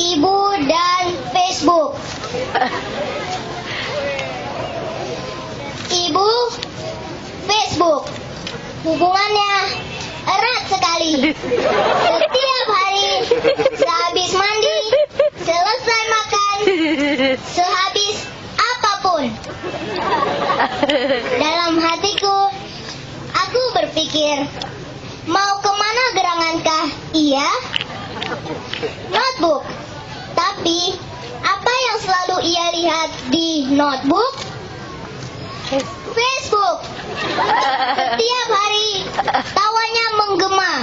Ibu dan Facebook. Ibu, Facebook. Hubungannya erat sekali. Setiap hari, sehabis mandi, selesai makan, sehabis apapun. Dalam hatiku, aku berpikir, mau kemana gerangankah ia? Notebook. Tapi, apa yang selalu ia lihat di notebook? Facebook. Setiap hari, tawanya menggema.